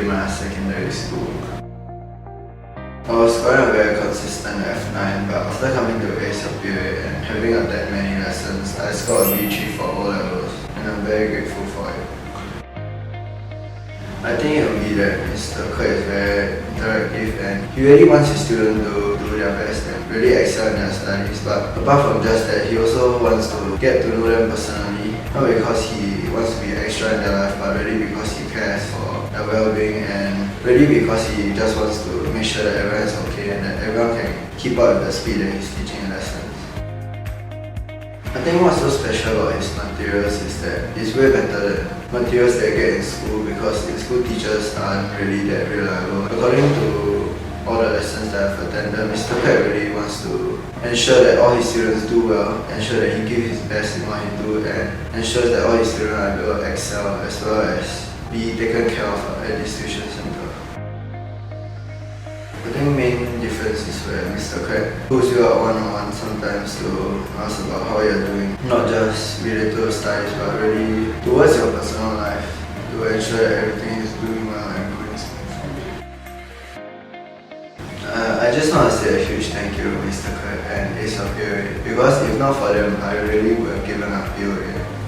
Bukit secondary school. I was scoring a very consistent F9, but after coming to POA and having that many lessons, I scored a B3 for O levels, and I'm very grateful for it. I think it will be that Mr. Kurt is very interactive and he really wants his students to do their best and really excel in their studies. But apart from just that, he also wants to get to know them personally, not because he wants to be extra in their life, but really because he cares for their well-being and really because he just wants to make sure that everyone is okay and that everyone can keep up with the speed that he's teaching lessons. I think what's so special about his materials is that it's way better than materials that I get in school because in school teachers aren't really that reliable. According to all the lessons that I've attended, Mr. Kurt really wants to ensure that all his students do well, ensure that he gives his best in what he do, and ensures that all his students are able to excel as well as be taken care of at this tuition center. I think main difference is where Mr. Kurt pulls you out one-on-one sometimes to ask about how you're doing, not just related to studies but really towards your personal life to ensure that everything is doing well and going smoothly. I just want to say a huge thank you to Mr. Kurt and Ace of POA because if not for them, I really would have given up POA.